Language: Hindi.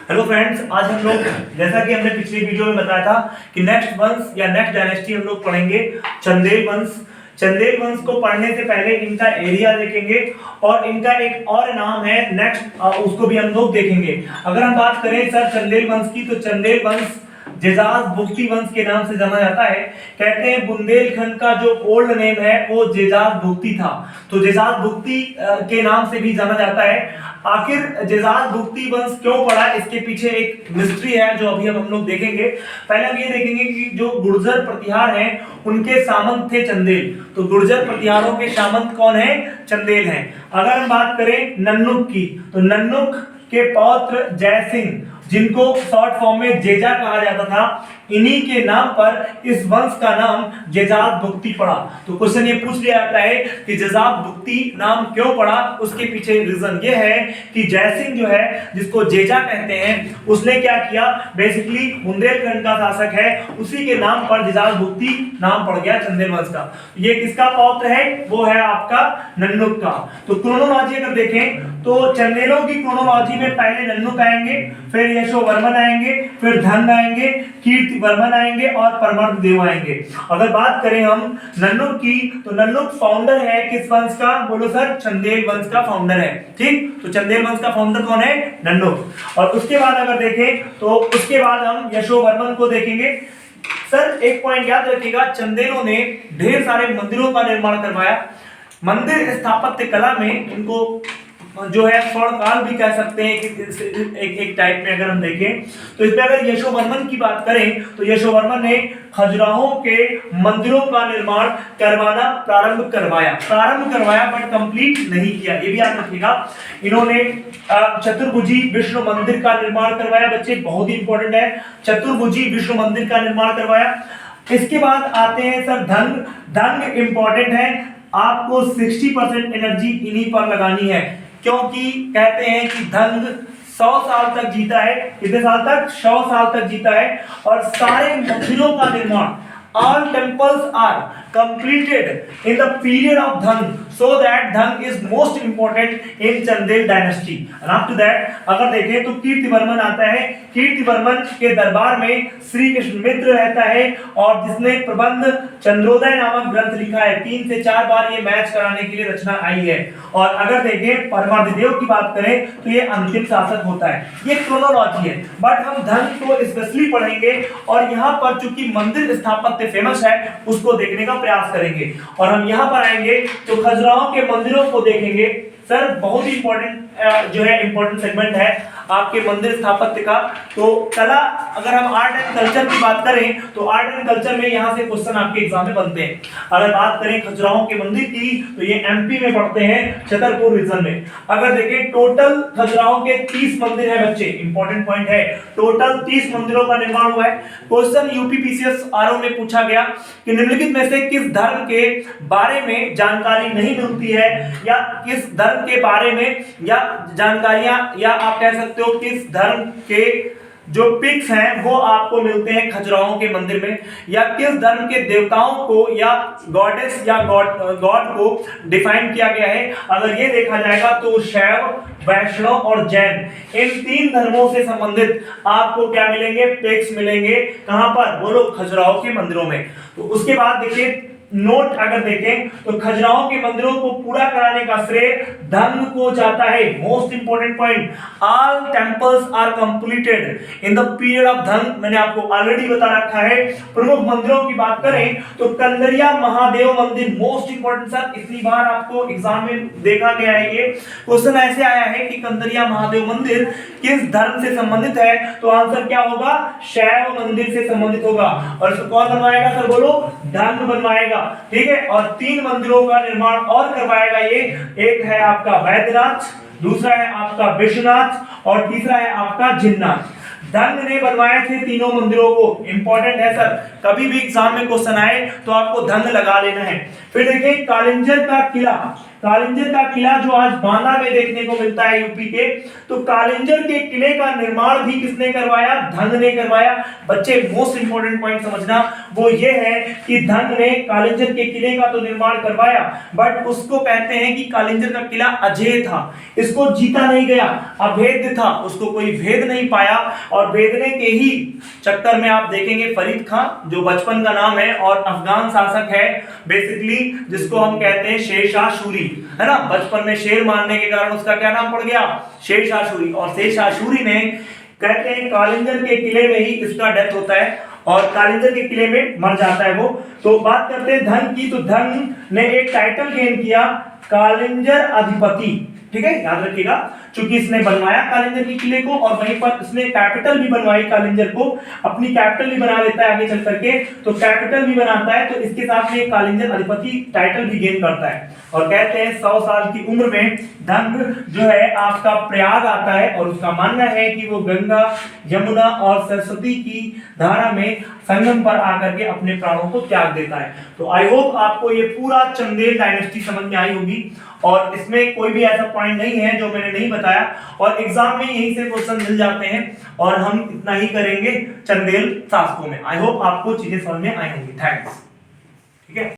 हेलो फ्रेंड्स, आज हम लोग जैसा कि हमने पिछली वीडियो में बताया था कि नेक्स्ट वंश या नेक्स्ट डायनेस्टी हम लोग पढ़ेंगे चंदेल वंश। चंदेल वंश को पढ़ने से पहले इनका एरिया देखेंगे और इनका एक और नाम है नेक्स्ट, उसको भी हम लोग देखेंगे। अगर हम बात करें सर चंदेल वंश की, तो चंदेल वंश जेजाज भुक्ती वंश के नाम से जाना जाता है। कहते हैं बुंदेलखंड का जो ओल्ड नेम है वो जेजाज भुक्ती था, तो जेजाज भुक्ती के नाम से भी जाना जाता है। आखिर जेजाज भुक्ती वंश क्यों पड़ा, इसके पीछे एक मिस्ट्री है जो अभी हम लोग देखेंगे। पहले हम ये देखेंगे कि जो गुर्जर प्रतिहार हैं उनके सामंत थे चंदेल, तो गुर्जर प्रतिहारों के सामंत कौन है? चंदेल हैं। अगर हम बात करें नन्नुक की, तो नन्नुक के पौत्र जय सिंह, जिनको शॉर्ट फॉर्म में जेजा कहा जाता था, इन्हीं के नाम पर इस वंश का नाम जेजाज भुक्ती पड़ा। तो क्वेश्चन ये पूछ लिया जाता है कि जेजाज भुक्ती नाम क्यों पड़ा, उसके पीछे रीजन ये है कि जयसिंह जो है, जिसको जेजा कहते हैं, उसने क्या किया, बेसिकली बुंदेलखंड का शासक है, उसी के नाम पर जेजाज भुक्ती नाम पड़ गया चंदेल वंश का। ये किसका पौत्र है? वो है आपका नन्नुक का। तो क्रोनोलॉजी अगर देखें तो चंदेलों की क्रोनोलॉजी में पहले नन्नुक आएंगे, फिर यशोवर्मन आएंगे, फिर धन आएंगे, कीर्तिवर्मन आएंगे और परमर्द देव आएंगे। अगर बात करें हम नन्नुक की, तो नन्नुक फाउंडर है किस वंश का? बोलो सर, चंदेल वंश का फाउंडर है। ठीक, तो चंदेल वंश का फाउंडर कौन है? नन्नुक। और उसके बाद अगर देखें तो उसके बाद हम यशोवर्मन को देखेंगे। सर एक पॉइंट याद रखिएगा, चंदेलों ने ढेर सारे मंदिरों का निर्माण करवाया। मंदिर स्थापत्य कला में उनको जो है स्वर्णकाल भी कह सकते हैं एक टाइप में अगर हम देखें। तो इसमें अगर यशोवर्मन की बात करें तो यशोवर्मन ने खजुराहों के मंदिरों का निर्माण प्रारंभ करवाया बट कंप्लीट नहीं किया, ये भी याद रखिएगा। इन्होंने चतुर्भुजी विष्णु मंदिर का निर्माण करवाया, बच्चे बहुत ही इंपॉर्टेंट है, चतुर्भुजी विष्णु मंदिर का निर्माण करवाया। इसके बाद आते हैं सर धंग इंपॉर्टेंट है, आपको 60% एनर्जी इन्हीं पर लगानी है, क्योंकि कहते हैं कि धंग 100 साल तक जीता है। कितने साल तक? 100 साल तक जीता है। और सारे मंदिरों का निर्माण, all temples are completed in the period of Dhang, so that Dhang is most important in Chandel dynasty. And after that अगर देखें तो कीर्तिवर्मन आता है। कीर्तिवर्मन के दरबार में श्री कृष्ण मित्र रहता है और जिसने प्रबंध चंद्रोदय नामक ग्रंथ लिखा है। 3 से 4 बार ये मैच कराने के लिए रचना आई है। और अगर देखें परमर्ददेव की बात करें तो ये अंतिम शासक होता है। ये क्रोनोलॉजी है, बट हम धन को स्पेशली पढ़ेंगे और यहाँ पर चूंकि मंदिर स्थापत्य फेमस है उसको देखने का प्रयास करेंगे। और हम यहाँ पर आएंगे तो खजुराहो के मंदिरों को देखेंगे। सर बहुत ही इंपॉर्टेंट जो है इंपॉर्टेंट सेगमेंट है आपके मंदिर स्थापत्य का। तो कला, अगर हम आर्ट एंड कल्चर की बात करें तो आर्ट एंड कल्चर में यहाँ से क्वेश्चन आपके एग्जाम में बनते हैं। अगर बात करें खजुराहो के मंदिर की तो ये एमपी में पड़ते हैं, छतरपुर रीजन में। अगर देखें टोटल खजुराहो के 30 मंदिर है बच्चे, इंपॉर्टेंट पॉइंट है, टोटल 30 मंदिरों का निर्माण हुआ है। क्वेश्चन यूपीपीसीएस आरओ में पूछा गया कि निम्नलिखित में से किस धर्म के बारे में जानकारी नहीं मिलती है, या किस धर्म के बारे में या जानकारियां, या आप कह सकते हो किस धर्म के जो पिक्स हैं वो आपको मिलते हैं खजुराहो के मंदिर में, या किस धर्म के देवताओं को या गॉडेस या गॉड को डिफाइन किया गया है। अगर ये देखा जाएगा तो शैव, वैष्णव और जैन, इन 3 धर्मों से संबंधित आपको क्या मिलेंगे? पिक्स मिलेंगे। कहां पर? बोलो, खजुराहो के मंदिरों में। तो उसके बाद देखिए नोट अगर देखें तो खजुराहो के मंदिरों को पूरा कराने का श्रेय धन को जाता है। Most important point, all temples are completed in the period of धन, मैंने आपको ऑलरेडी बता रखा है। प्रमुख मंदिरों की बात करें तो कंदरिया महादेव मंदिर, मोस्ट इंपोर्टेंट सर, इतनी बार आपको एग्जाम में देखा गया है। ये क्वेश्चन ऐसे आया है कि कंदरिया महादेव मंदिर किस धर्म से संबंधित है, तो आंसर क्या होगा? शैव मंदिर से संबंधित होगा। और इसको कौन बनवाएगा सर? बोलो, धन बनवाएगा। ठीक है, और 3 मंदिरों का निर्माण और करवाएगा ये। एक है आपका वैद्यनाथ, दूसरा है आपका विश्वनाथ और तीसरा है आपका जिन्नाथ। धन ने बनवाए थे तीनों मंदिरों को। इंपॉर्टेंट है सर, कभी भी एग्जाम में क्वेश्चन आए तो आपको धन लगा लेना है। फिर देखिए कालिंजर का किला, कालिंजर का किला जो आज बांदा में देखने को मिलता है यूपी के, तो कालिंजर के किले का निर्माण भी किसने करवाया? धंग ने करवाया। बच्चे मोस्ट इंपोर्टेंट पॉइंट समझना वो ये है कि धंग ने कालिंजर के किले का तो निर्माण करवाया, बट उसको कहते हैं कि कालिंजर का किला अजेय था, इसको जीता नहीं गया, अभेद्य था, उसको कोई भेद नहीं पाया। और भेदने के ही चक्कर में आप देखेंगे फरीद खां, जो बचपन का नाम है और अफगान शासक है बेसिकली, जिसको हम कहते हैं शेरशाह सूरी, है ना, बचपन में शेर मारने के कारण उसका क्या नाम पड़ गया? शेरशाह सूरी। और शेरशाह सूरी ने, कहते हैं कालिंजर के किले में ही इसका डेथ होता है और कालिंजर के किले में मर जाता है वो। तो बात करते हैं धंग की, तो धंग ने एक टाइटल गेन किया, कालिंजर अधिपति, ठीक है, याद रखिएगा, क्योंकि इसने बनवाया कालिंजर के किले को और वहीं पर इसने कैपिटल भी बनवाई कालिंजर को, अपनी कैपिटल भी बना लेता है आगे चल करके, तो कैपिटल भी बनाता है, तो इसके साथ में कालिंजर अधिपति टाइटल भी गेन करता है। और कहते हैं 100 साल की उम्र में धंग जो है आपका प्रयाग आता है और उसका मानना है कि वो गंगा, यमुना और सरस्वती की धारा में संगम पर आकर के अपने प्राणों को त्याग देता है। तो आई होप आपको ये पूरा चंदेल डायनेस्टी समझ में आई होगी और इसमें कोई भी ऐसा पॉइंट नहीं है जो मैंने नहीं बताया, और एग्जाम में यहीं से क्वेश्चन मिल जाते हैं और हम इतना ही करेंगे चंदेल शासकों में। आई होप आपको चीजें समझ में आई होंगी। थैंक्स। ठीक है।